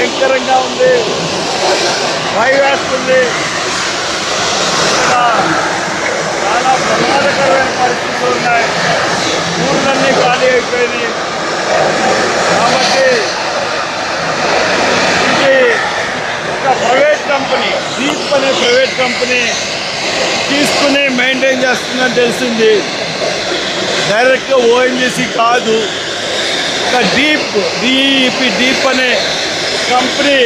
భయంకరంగా ఉంది, భయం వేస్తుంది. చాలా ప్రమాదకరమైన పరిస్థితులు ఉన్నాయి. ఊళ్ళన్నీ ఖాళీ అయిపోయినాయి. కాబట్టి ఇది ఒక ప్రైవేట్ కంపెనీ, డీప్ అనే ప్రైవేట్ కంపెనీ తీసుకుని మెయింటైన్ చేస్తుందని తెలిసింది. డైరెక్ట్గా ఓఎన్జీసీ కాదు, ఒక డీప్ అనే కంపెనీ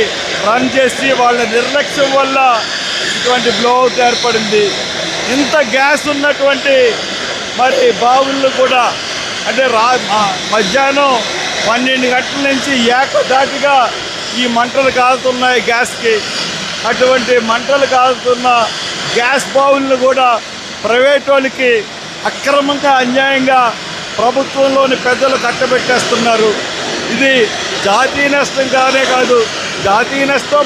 రన్ చేసి వాళ్ళ నిర్లక్ష్యం వల్ల ఇటువంటి బ్లోఅవుట్ ఏర్పడింది. ఇంత గ్యాస్ ఉన్నటువంటి మరి బావుల్లో కూడా అంటే మధ్యాహ్నం 12 గంటల నుంచి ఏకధాటిగా ఈ మంటలు కాలుతున్నాయి గ్యాస్కి. అటువంటి మంటలు కాలుతున్న గ్యాస్ బావులను కూడా ప్రైవేట్ వాళ్ళకి అక్రమంగా అన్యాయంగా ప్రభుత్వంలోని పెద్దలు కట్టబెట్టేస్తున్నారు. ఇది జాతీయ నష్టం కాదు, జాతీయ నష్టం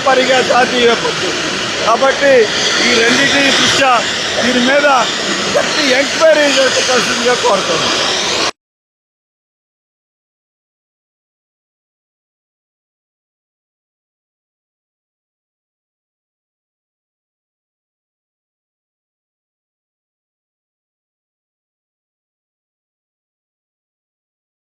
జాతీయ విపత్తు. కాబట్టి ఈ రెండింటి దృష్ట్యా దీని మీద గట్టి ఎంక్వైరీ చేయాల్సిందిగా కోరుతున్నాను.